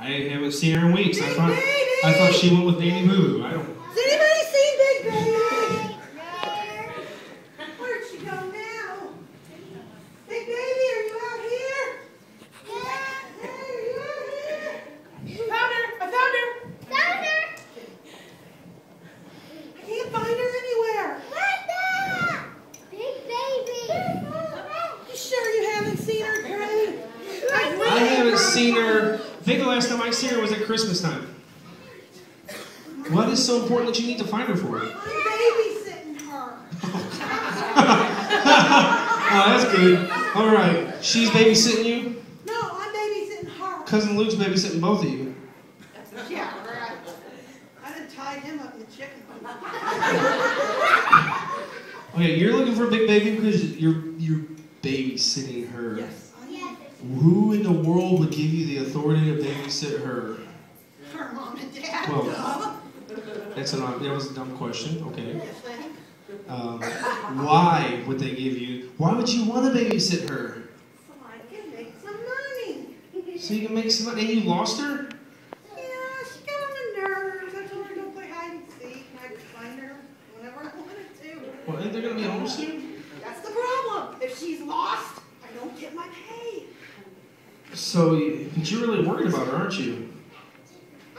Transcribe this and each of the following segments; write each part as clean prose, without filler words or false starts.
I haven't seen her in weeks. I thought she went with Nanny Boo. I don't. Has anybody seen Big Baby? Where'd she go now? Big Baby, are you out here? Hey, are you out here? Found her! I found her! Found her! I can't find her anywhere. Big Baby! You sure you haven't seen her, Craig? I haven't seen her. I think the last time I seen her was at Christmas time. What is so important that you need to find her for? I'm babysitting her. Oh, that's good. All right. She's babysitting you? No, I'm babysitting her. Cousin Luke's babysitting both of you. Yeah, right. I done tied him up in chicken. Okay, you're looking for a big baby because you're babysitting her. Yes. Who in the world would give you the authority to babysit her? Her mom and dad. Well, that was a dumb question. Okay. Yes, thank you. Why would they give you? Why would you want to babysit her? So I can make some money. So you can make some money. And you lost her? Yeah, she got on my nerves. I told her to go play hide and seek, and I could find her whenever I wanted to. Well, ain't they gonna be home soon? That's the problem. If she's lost, I don't get my pay. So, but you're really worried about her, aren't you?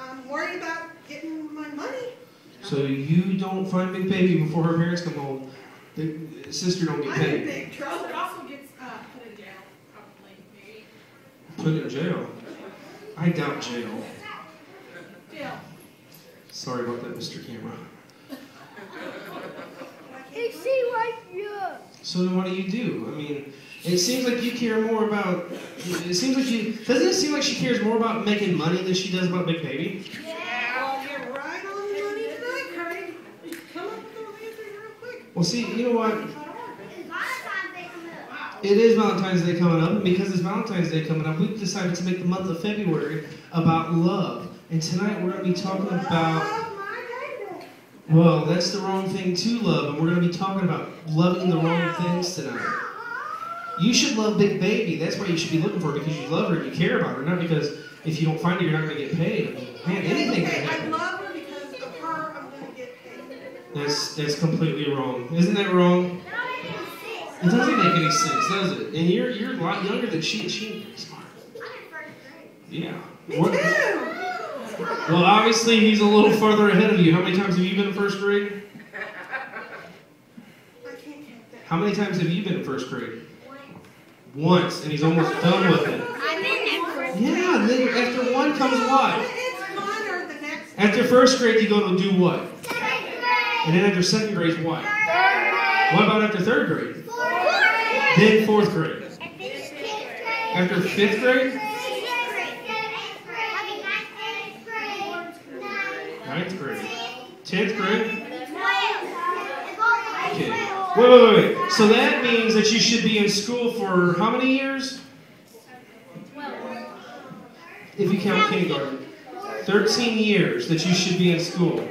I'm worried about getting my money. So you don't find Big Baby before her parents come home. The sister don't get I'm in paid. big trouble. It also gets put in jail, probably, maybe. Put in jail? I doubt jail. Jail. Sorry about that, Mr. Camera. They see like you. So then what do you do? I mean, it seems like you care more about, doesn't it seem like she cares more about making money than she does about Big Baby? I'll get right on the money tonight, Craig. Come up with those answers real quick. Well, see, you know what? It's Valentine's Day coming up. It is Valentine's Day coming up, and because it's Valentine's Day coming up, we've decided to make the month of February about love. And tonight we're going to be talking about, Love my baby. well, that's the wrong thing to love, and we're going to be talking about loving the wrong things tonight. You should love Big Baby. That's why you should be looking for her, because you love her and you care about her, not because if you don't find her, you're not going to get paid. Man, anything can Okay, I happen. love her because of her. I'm going to get paid. That's completely wrong. Isn't that wrong? It doesn't make any sense, does it? And you're a lot younger than she is. She's very smart. Yeah. Me What- too. Well, obviously he's a little further ahead of you. How many times have you been in first grade? I can't count that. How many times have you been in first grade? Once, and he's almost done with it. I'm in there. Yeah, and then after one comes what? It's fun or the next. After first grade, you go to do what? Second grade. And then after second grade is what? Third grade. What about after third grade? Fourth grade. Then fourth grade. And then fifth grade. After fifth grade? Sixth grade. Seventh grade. I mean, ninth grade. Ninth grade. 10th grade? 12. Okay. Wait. So that means that you should be in school for how many years? If you count kindergarten. 13 years that you should be in school.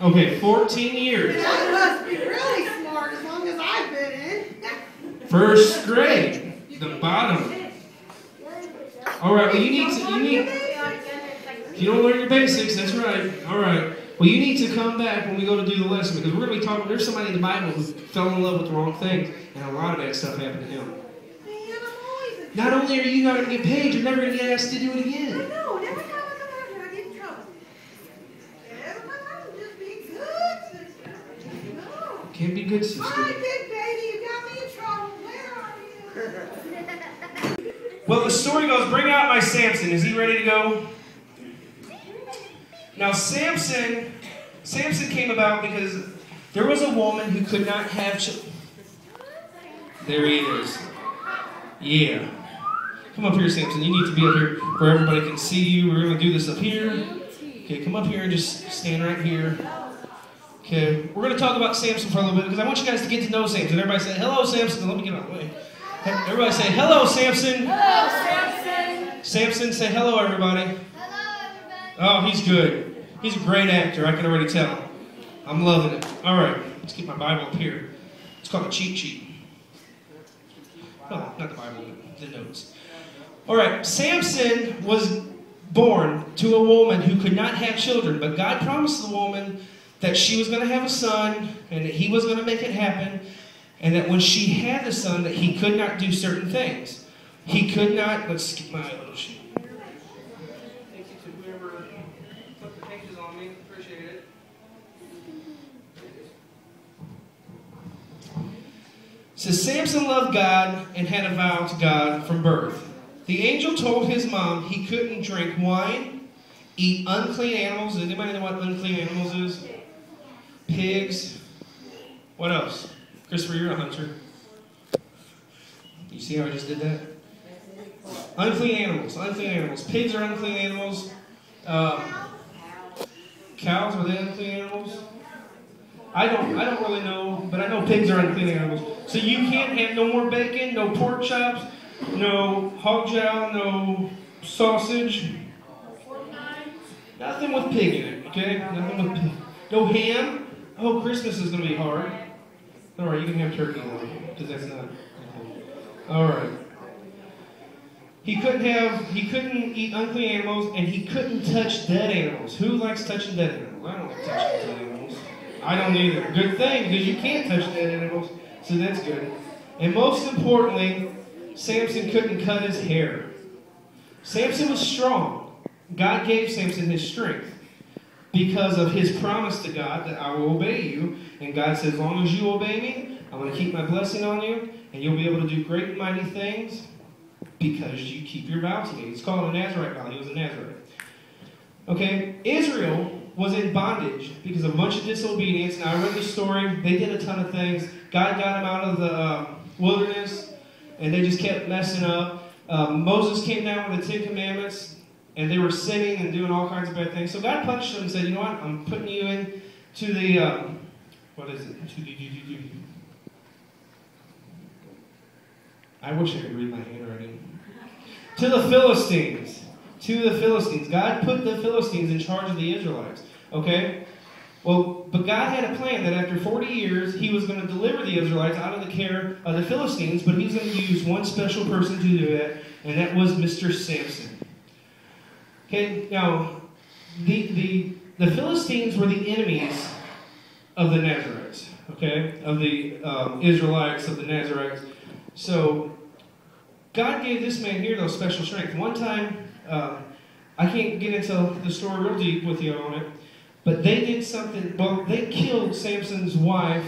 Okay, 14 years. That must be really smart as long as I've been in. First grade. The bottom. Alright, well if you don't learn your basics, that's right. Alright. Well, you need to come back when we go to do the lesson, because we're going to be talking, there's somebody in the Bible who fell in love with the wrong thing, and a lot of that stuff happened to him. Man, I'm always in Not only are you not going to get paid, you're never going to get asked to do it I again. know, and every time I come out here, I get in trouble. Every time I'm just being good, sister. No. Can't be good, sister. Hi, Big Baby, you got me in trouble. Where are you? Well, the story goes, bring out my Samson. Is he ready to go? Now, Samson came about because there was a woman who could not have children. There he is. Yeah. Come up here, Samson. You need to be up here where everybody can see you. We're going to do this up here. Okay, come up here and just stand right here. Okay, we're going to talk about Samson for a little bit because I want you guys to get to know Samson. Everybody say, hello, Samson. Let me get out of the way. Everybody say, hello, Samson. Hello, Samson. Samson, say hello, everybody. Hello, everybody. Oh, he's good. He's a great actor. I can already tell. I'm loving it. All right, let's get my Bible up here. It's called a cheat sheet. Oh, not the Bible, the notes. All right, Samson was born to a woman who could not have children, but God promised the woman that she was going to have a son and that he was going to make it happen, and that when she had the son that he could not do certain things. He could not, let's skip my little sheet. Thank you to whoever put the pages on me, appreciate it. Says Samson loved God and had a vow to God from birth. The angel told his mom he couldn't drink wine, eat unclean animals. Does anybody know what unclean animals is? Pigs. What else? Christopher, you're a hunter. You see how I just did that? Unclean animals. Unclean animals. Pigs are unclean animals. Cows, are they unclean animals? I don't really know, but I know pigs are unclean animals. So you can't have no more bacon, no pork chops, no hog jowl, no sausage. Nothing with pig in it, okay? Nothing with pig. No ham. Oh, Christmas is going to be hard. All right, you can have turkey though, because that's not. All right. He couldn't eat unclean animals, and he couldn't touch dead animals. Who likes touching dead animals? I don't like touching dead animals. I don't either. Good thing, because you can't touch dead animals, so that's good. And most importantly, Samson couldn't cut his hair. Samson was strong. God gave Samson his strength because of his promise to God that I will obey you. And God said, as long as you obey me, I'm going to keep my blessing on you, and you'll be able to do great and mighty things because you keep your vow to me. It's called a Nazarite vow. He was a Nazarite. Okay, Israel was in bondage because of a bunch of disobedience. Now, I read the story. They did a ton of things. God got them out of the wilderness, and they just kept messing up. Moses came down with the 10 Commandments, and they were sinning and doing all kinds of bad things. So God punished them and said, you know what? I'm putting you in to the, what is it? I wish I could read my handwriting. To the Philistines. To the Philistines. God put the Philistines in charge of the Israelites. Okay? Well, but God had a plan that after 40 years, he was going to deliver the Israelites out of the care of the Philistines, but he's going to use one special person to do that, and that was Mr. Samson. Okay, now, the Philistines were the enemies of the Nazarites, okay? Of the Israelites, of the Nazarites. So, God gave this man here, though, special strength. One time, I can't get into the story real deep with you on it, but they did something, well, they killed Samson's wife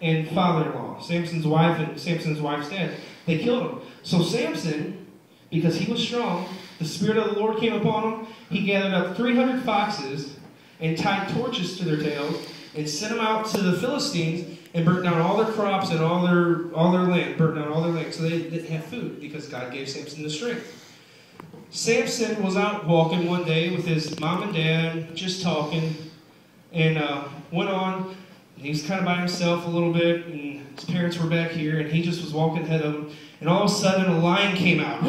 and father-in-law. Samson's wife and Samson's wife's dad. They killed him. So Samson, because he was strong, the Spirit of the Lord came upon him. He gathered up 300 foxes and tied torches to their tails and sent them out to the Philistines and burnt down all their crops and all their land. Burnt down all their land. So they didn't have food because God gave Samson the strength. Samson was out walking one day with his mom and dad, just talking, and went on. He was kind of by himself a little bit, and his parents were back here, and he just was walking ahead of them. And all of a sudden, a lion came out.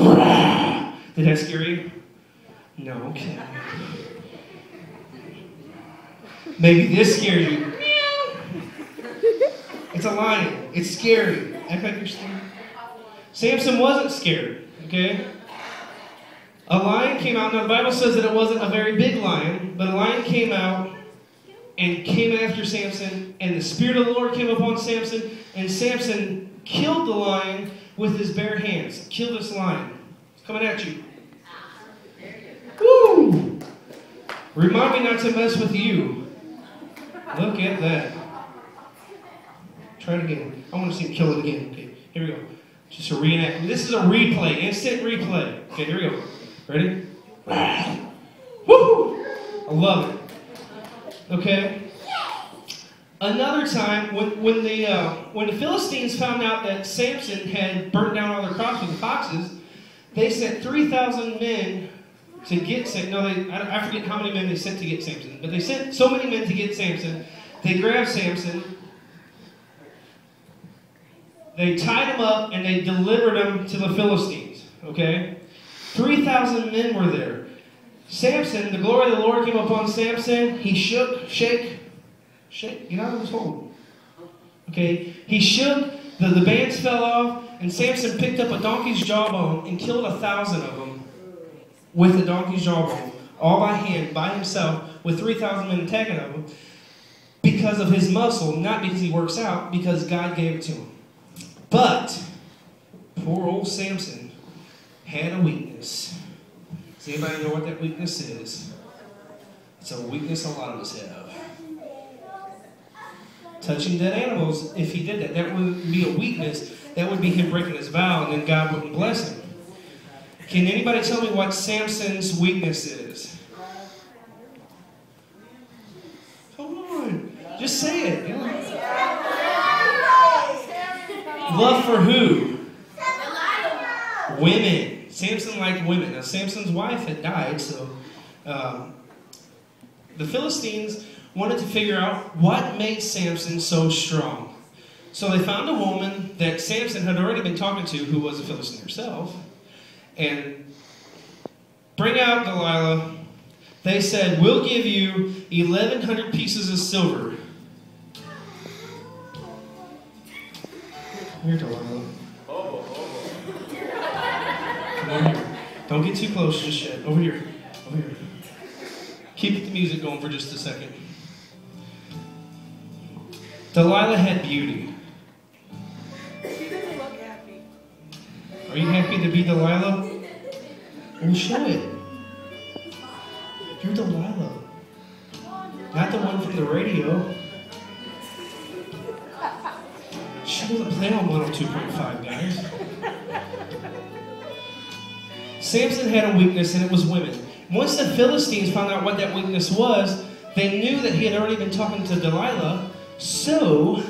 Did that scare you? No, okay. Maybe this scared you. It's a lion. It's scary. Act like you're scared. Samson wasn't scared, okay? A lion came out. Now, the Bible says that it wasn't a very big lion, but a lion came out and came after Samson, and the Spirit of the Lord came upon Samson, and Samson killed the lion with his bare hands. Killed this lion. It's coming at you. Woo! Remind me not to mess with you. Look at that. Try it again. I want to see him kill it again. Okay, here we go. Just a reenactment. This is a replay. Instant replay. Okay, here we go. Ready? Woo! I love it. Okay. Another time, when the Philistines found out that Samson had burnt down all their crops with the foxes, they sent 3,000 men to get Samson. No, I forget how many men they sent to get Samson, but they sent so many men to get Samson. They grabbed Samson. They tied him up and they delivered him to the Philistines. Okay. 3,000 men were there. Samson, the glory of the Lord came upon Samson. He shook, shake, get out of his hole. Okay, he shook, the bands fell off, and Samson picked up a donkey's jawbone and killed 1,000 of them with a donkey's jawbone, all by hand, by himself, with 3,000 men attacking him, because of his muscle, not because he works out, because God gave it to him. But poor old Samson had a weakness. Does anybody know what that weakness is? It's a weakness a lot of us have. Touching dead animals, if he did that, that would be a weakness. That would be him breaking his vow, and then God wouldn't bless him. Can anybody tell me what Samson's weakness is? Come on, just say it. Love for who? Women. Samson liked women. Now, Samson's wife had died, so the Philistines wanted to figure out what made Samson so strong. So they found a woman that Samson had already been talking to, who was a Philistine herself, and bring out Delilah. They said, we'll give you 1,100 pieces of silver. Here, Delilah. Come over here. Don't get too close just yet. Over here. Over here. Keep the music going for just a second. Delilah had beauty. She doesn't look happy. Are you happy to be Delilah? Well, show it. You're Delilah. Not the one from the radio. She doesn't play on 102.5, guys. Samson had a weakness, and it was women. Once the Philistines found out what that weakness was, they knew that he had already been talking to Delilah, so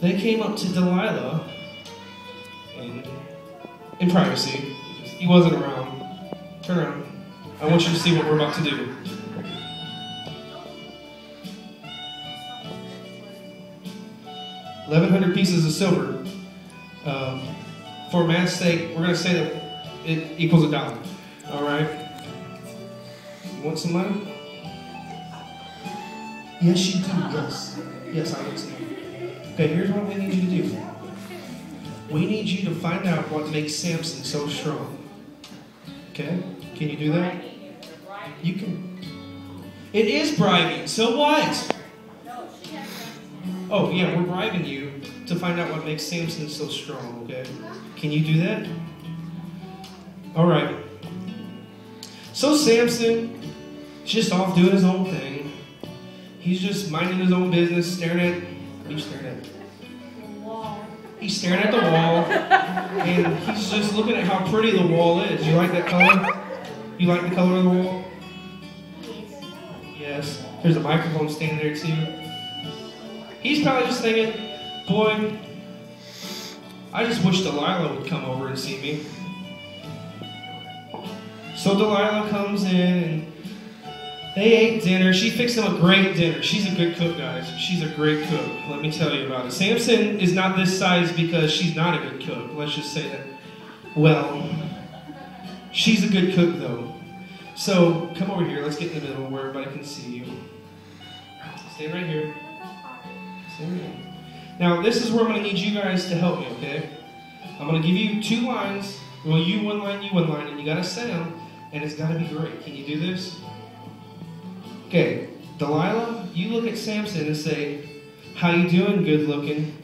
they came up to Delilah in privacy. He wasn't around. Turn around. I want you to see what we're about to do. $1,100 pieces of silver. For math's sake, we're going to say that it equals $1. All right. You want some money? Yes, you do. Yes. Yes, I want some money. Okay, here's what we need you to do. We need you to find out what makes Samson so strong. Okay? Can you do that? You can. It is bribing. So what? Oh, yeah, we're bribing you to find out what makes Samson so strong, okay? Can you do that? All right. So Samson, just off doing his own thing. He's just minding his own business, staring at... What are you staring at? He's staring at the wall, and he's just looking at how pretty the wall is. You like that color? You like the color of the wall? Yes. There's a microphone standing there, too. He's probably just thinking, boy, I just wish Delilah would come over and see me. So Delilah comes in, and they ate dinner. She fixed them a great dinner. She's a good cook, guys. She's a great cook. Let me tell you about it. Samson is not this size because she's not a good cook. Let's just say that. Well, she's a good cook, though. So come over here. Let's get in the middle where everybody can see you. Stay right here. Now, this is where I'm going to need you guys to help me, okay? I'm going to give you 2 lines. Well, you one line, and you got to say them, and it's got to be great. Can you do this? Okay, Delilah, you look at Samson and say, how you doing, good looking?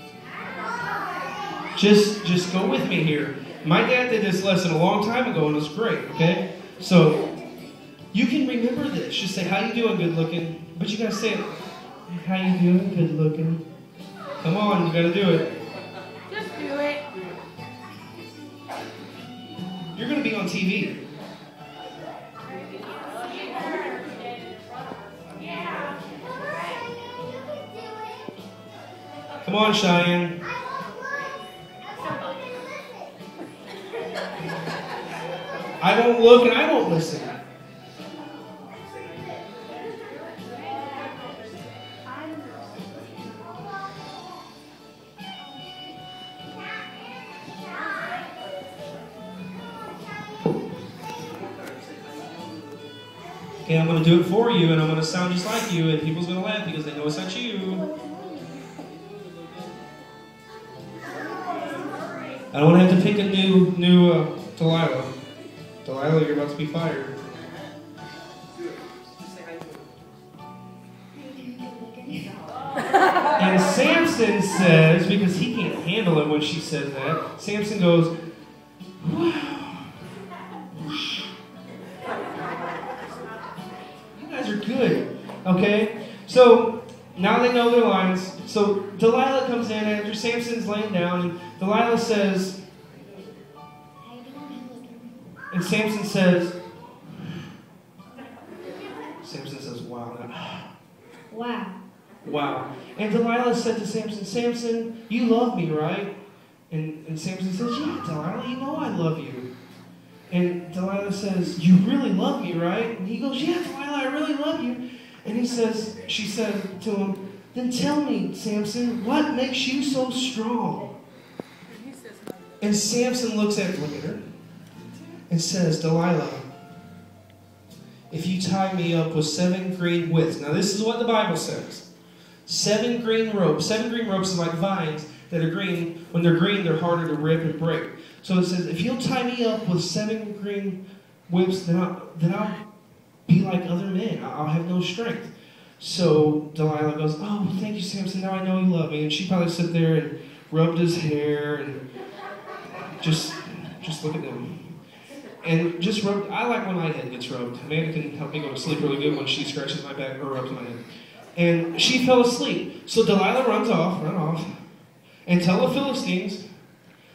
Just go with me here. My dad did this lesson a long time ago, and it was great, okay? So, you can remember this. Just say, how you doing, good looking? But you got to say it. How you doing, good looking? Come on, you gotta do it. Just do it. You're gonna be on TV. Come on, Cheyenne. I won't look and I won't listen. Okay, I'm going to do it for you, and I'm going to sound just like you, and people's going to laugh because they know it's not you. I don't want to have to pick a new Delilah. Delilah, you're about to be fired. And Samson says, because he can't handle it when she says that, Samson goes, wow. You guys are good. Okay? So, now they know their lines. So, Delilah comes in after Samson's laying down, and Delilah says, and Samson says, wow. Wow. Wow. And Delilah said to Samson, Samson, you love me, right? And Samson says, yeah, Delilah, you know I love you. And Delilah says, you really love me, right? And he goes, yeah, Delilah, I really love you. And she said to him, then tell me, Samson, what makes you so strong? And Samson look at her and says, Delilah, if you tie me up with 7 green withs. Now this is what the Bible says. 7 green ropes. 7 green ropes is like vines that are green. When they're green, they're harder to rip and break. So it says, if you'll tie me up with 7 green whips, then I'll be like other men. I'll have no strength. So Delilah goes, oh, thank you, Samson. Now I know you love me. And she probably sat there and rubbed his hair and just look at them. And just rubbed. I like when my head gets rubbed. Amanda can help me go to sleep really good when she scratches my back or rubs my head. And she fell asleep. So Delilah run off, and tell the Philistines,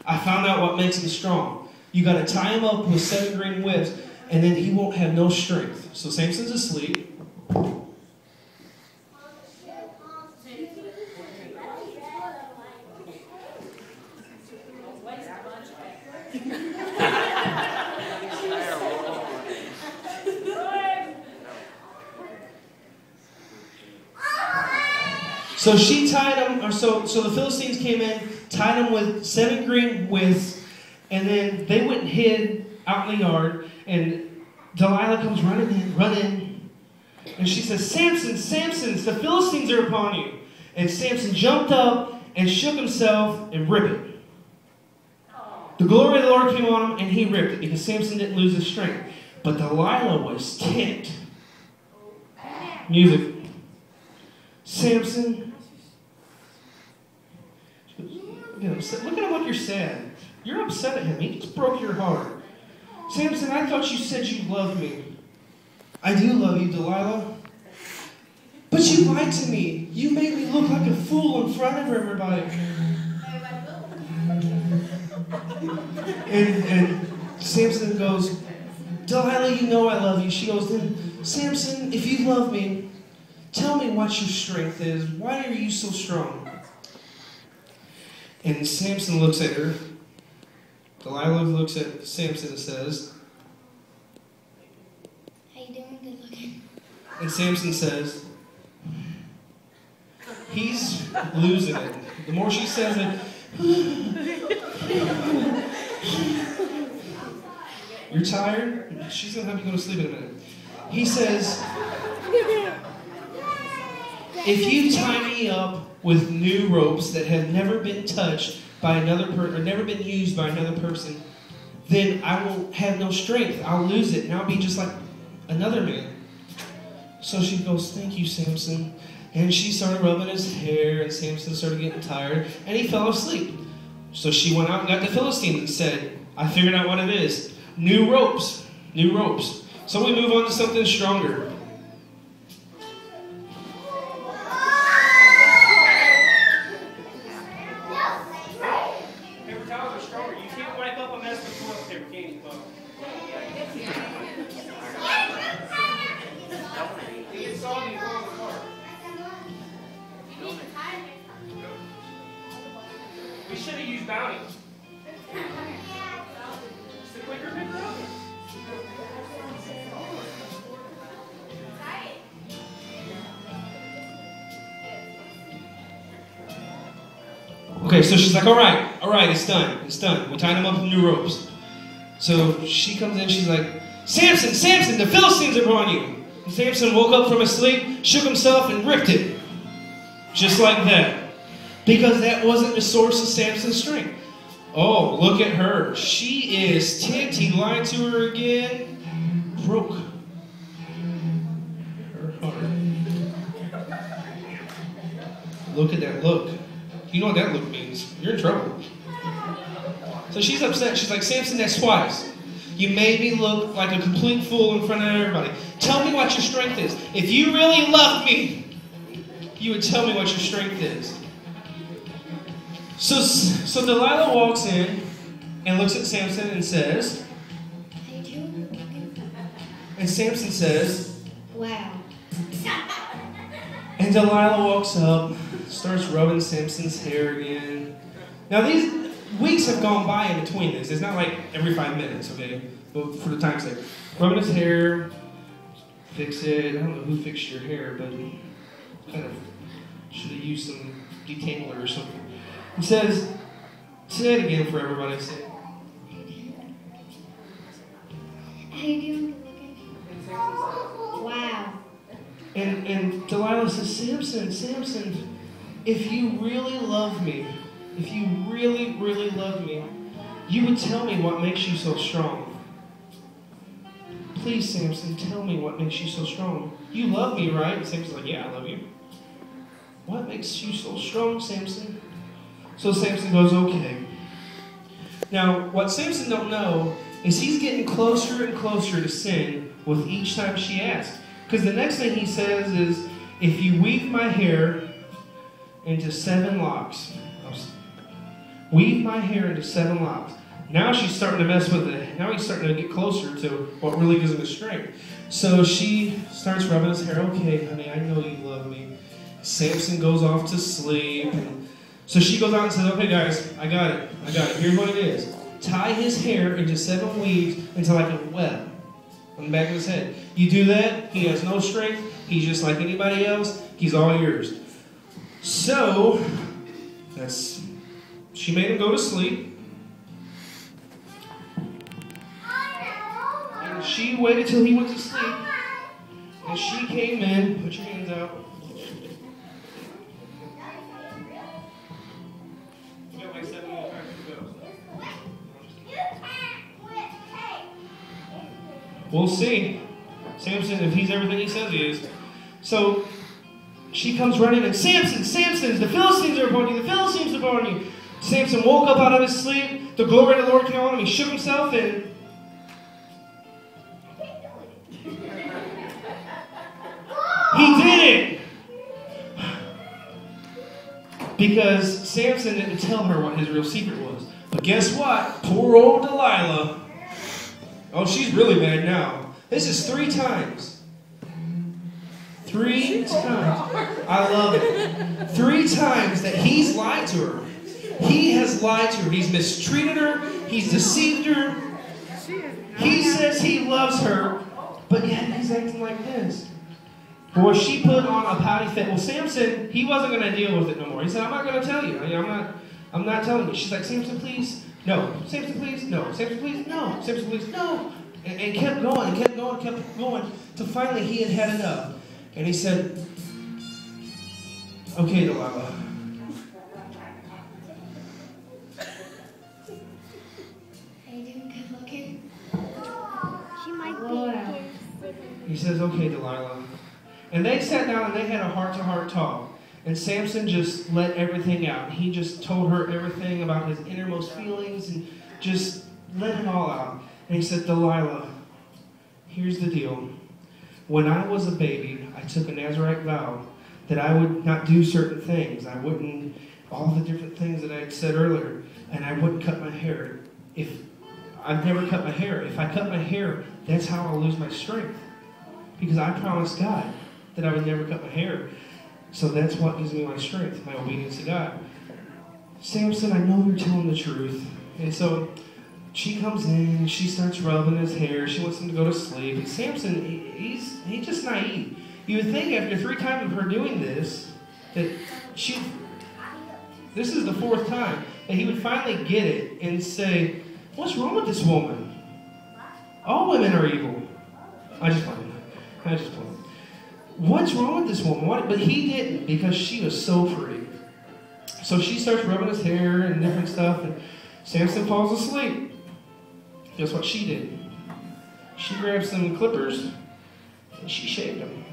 I found out what makes him strong. You got to tie him up with 7 green whips, and then he won't have no strength. So Samson's asleep. So she tied him, so the Philistines came in, tied him with 7 green withs, and then they went and hid out in the yard, and Delilah comes running in, and she says, Samson, the Philistines are upon you. And Samson jumped up and shook himself and ripped it. The glory of the Lord came on him, and he ripped it, because Samson didn't lose his strength. But Delilah was ticked. Music. Samson. Look at him like you're sad. You're upset at him. He just broke your heart. Samson, I thought you said you loved me. I do love you, Delilah. But you lied to me. You made me look like a fool in front of everybody. And Samson goes, Delilah, you know I love you. She goes, then, Samson, if you love me, tell me what your strength is. Why are you so strong? And Samson looks at her. Delilah looks at Samson and says, how you doing? Good looking. And Samson says, he's losing it. The more she says it, you're tired? She's going to have you go to sleep in a minute. He says, if you tie me up with new ropes that have never been touched by another person, or never been used by another person, then I will have no strength. I'll lose it, and I'll be just like another man. So she goes, thank you, Samson. And she started rubbing his hair, and Samson started getting tired, and he fell asleep. So she went out and got the Philistines and said, I figured out what it is. New ropes. New ropes. So we move on to something stronger. Paper towels are stronger. You can't wipe up a mess with toilet paper, can you, Bob? They get soggy and fall apart. We should have used Bounty. It's the quicker picker up. Okay, so she's like, all right, it's done. We tied him up with new ropes. So she comes in, she's like, Samson, the Philistines are upon you. And Samson woke up from his sleep, shook himself, and ripped it. Just like that. Because that wasn't the source of Samson's strength. Oh, look at her. She is ticked. He lied to her again. Broke her heart. Look at that look. You know what that look means. You're in trouble. So she's upset. She's like, Samson, that's twice. You made me look like a complete fool in front of everybody. Tell me what your strength is. If you really loved me, you would tell me what your strength is. So Delilah walks in and looks at Samson and says, and Samson says, Wow. and Delilah walks up, starts rubbing Samson's hair again. Now these weeks have gone by in between this. It's not like every 5 minutes, okay? But for the time's sake. Rubbing his hair, fix it. I don't know who fixed your hair, but kind of should have used some detangler or something. He says, say it again for everybody. Say it. How you doing? Wow. And Delilah says, Samson, if you really love me, if you really, really love me, you would tell me what makes you so strong. Please, Samson, tell me what makes you so strong. You love me, right? And Samson's like, yeah, I love you. What makes you so strong, Samson? So Samson goes, okay. Now, what Samson don't know is he's getting closer and closer to sin with each time she asks. Because the next thing he says is, if you weave my hair into 7 locks, weave my hair into 7 locks. Now she's starting to mess with it. Now he's starting to get closer to what really gives him his strength. So she starts rubbing his hair. Okay, honey, I know you love me. Samson goes off to sleep. So she goes out and says, okay, guys, I got it. Here's what it is. Tie his hair into 7 weaves into like a web on the back of his head. You do that, he has no strength. He's just like anybody else. He's all yours. So, she made him go to sleep. And she waited till he went to sleep. And she came in. Put your hands out. You got like 7 more times to go. We'll see. Samson, if he's everything he says he is. So she comes running and Samson, the Philistines are upon you. The Philistines are upon you. Samson woke up out of his sleep. The glory of the Lord came on him. He shook himself and he did it. Because Samson didn't tell her what his real secret was. But guess what? Poor old Delilah. Oh, she's really mad now. This is 3 times. 3 times. I love it. 3 times that he's lied to her. He has lied to her. He's mistreated her. He's deceived her. He says he loves her, but yet he's acting like this. Boy, she put on a pouty fit. Well, Samson, he wasn't going to deal with it no more. He said, I'm not going to tell you. I'm not telling you. She's like, Samson, please. No. Samson, please. No. Samson, please. No. Samson, please. No. And kept going, kept going, till finally he had had enough. And he said, okay, Delilah. Are you doing good looking? She might be. He says, okay, Delilah. And they sat down and they had a heart-to-heart talk. And Samson just let everything out. He just told her everything about his innermost feelings and just let it all out. And he said, Delilah, here's the deal. When I was a baby, I took a Nazarite vow that I would not do certain things. I wouldn't, all the different things that I had said earlier, and I wouldn't cut my hair. I've never cut my hair. If I cut my hair, that's how I'll lose my strength. Because I promised God that I would never cut my hair. So that's what gives me my strength, my obedience to God. Samson, I know you're telling the truth. And so she comes in, she starts rubbing his hair, she wants him to go to sleep. And Samson, he's just naive. You would think after 3 times of her doing this, that this is the 4th time, that he would finally get it and say, what's wrong with this woman? All women are evil. I just play. What's wrong with this woman? But he didn't, because she was so pretty. So she starts rubbing his hair and different stuff. And Samson falls asleep. Guess what she did? She grabbed some clippers and she shaved him.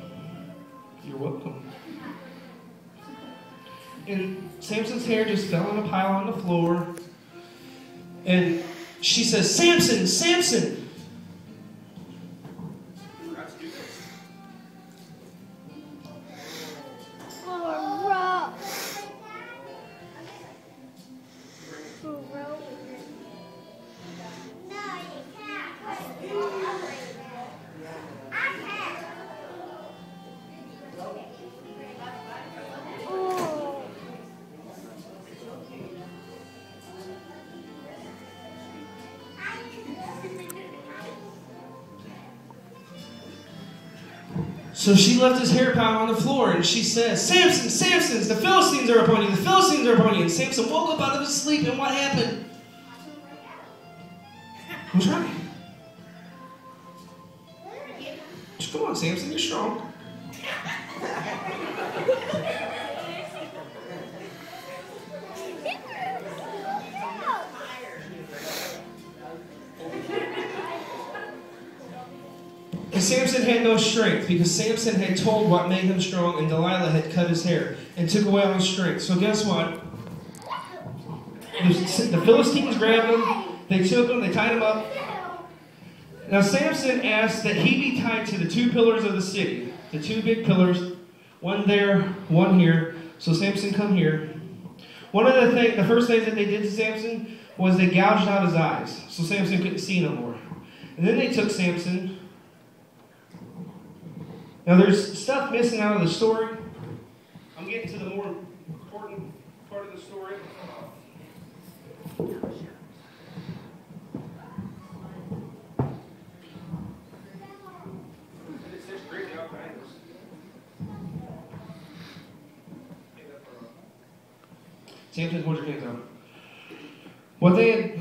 You're welcome. And Samson's hair just fell in a pile on the floor. And she says, Samson, Samson. So she left his hair pile on the floor and she says, Samson, Samson, the Philistines are upon you, the Philistines are upon you. And Samson woke up out of his sleep, and what happened? Who's right? Just come on, Samson, you're strong. And Samson had no strength because Samson had told what made him strong, and Delilah had cut his hair and took away all his strength. So guess what? The Philistines grabbed him, they took him, they tied him up. Now Samson asked that he be tied to the two pillars of the city, the two big pillars, one there, one here. So Samson, come here. One of the first things that they did to Samson was they gouged out his eyes, so Samson couldn't see no more. And then they took Samson. Now there's stuff missing out of the story. I'm getting to the more important part of the story. Samson, hold your hands out. What they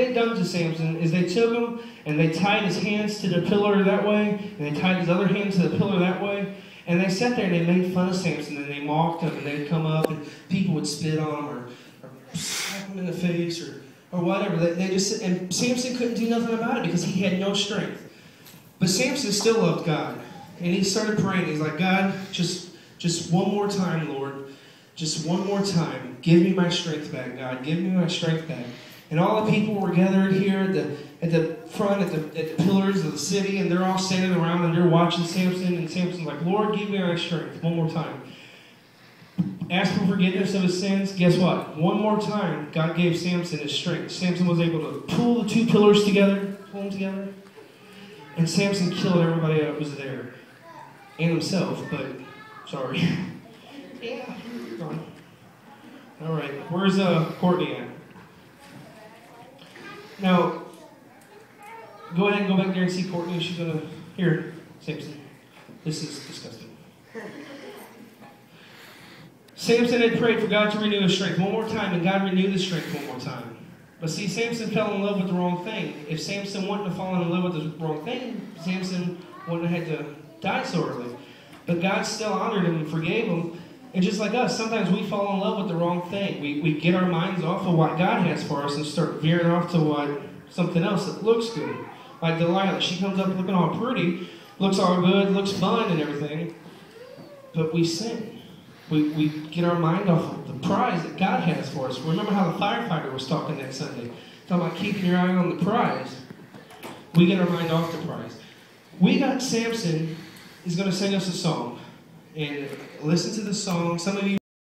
had done to Samson is they took him and they tied his hands to the pillar that way, and they tied his other hand to the pillar that way, and they sat there and they made fun of Samson and they mocked him, and they'd come up and people would spit on him or slap him in the face or whatever. They just, and Samson couldn't do nothing about it because he had no strength. But Samson still loved God, and he started praying. He's like, God, just one more time, Lord. Just one more time. Give me my strength back, God. Give me my strength back. And all the people were gathered here at the front, at the pillars of the city, and they're all standing around and they're watching Samson. And Samson's like, Lord, give me my strength one more time. Ask for forgiveness of his sins. Guess what? One more time, God gave Samson his strength. Samson was able to pull the two pillars together, and Samson killed everybody that was there. And himself, but sorry. Yeah, you're gone. All right, where's Courtney at? Now, go ahead and go back there and see Courtney. She's going to... Here, Samson. This is disgusting. Samson had prayed for God to renew his strength one more time, and God renewed his strength one more time. But see, Samson fell in love with the wrong thing. If Samson wouldn't have fallen in love with the wrong thing, Samson wouldn't have had to die so early. But God still honored him and forgave him. And just like us, sometimes we fall in love with the wrong thing. We get our minds off of what God has for us and start veering off to something else that looks good. Like Delilah, she comes up looking all pretty, looks all good, looks fun and everything. But we sin. We get our mind off of the prize that God has for us. Remember how the firefighter was talking that Sunday? Talking about keeping your eye on the prize. We get our mind off the prize. Samson is going to sing us a song. And listen to the song. Some of you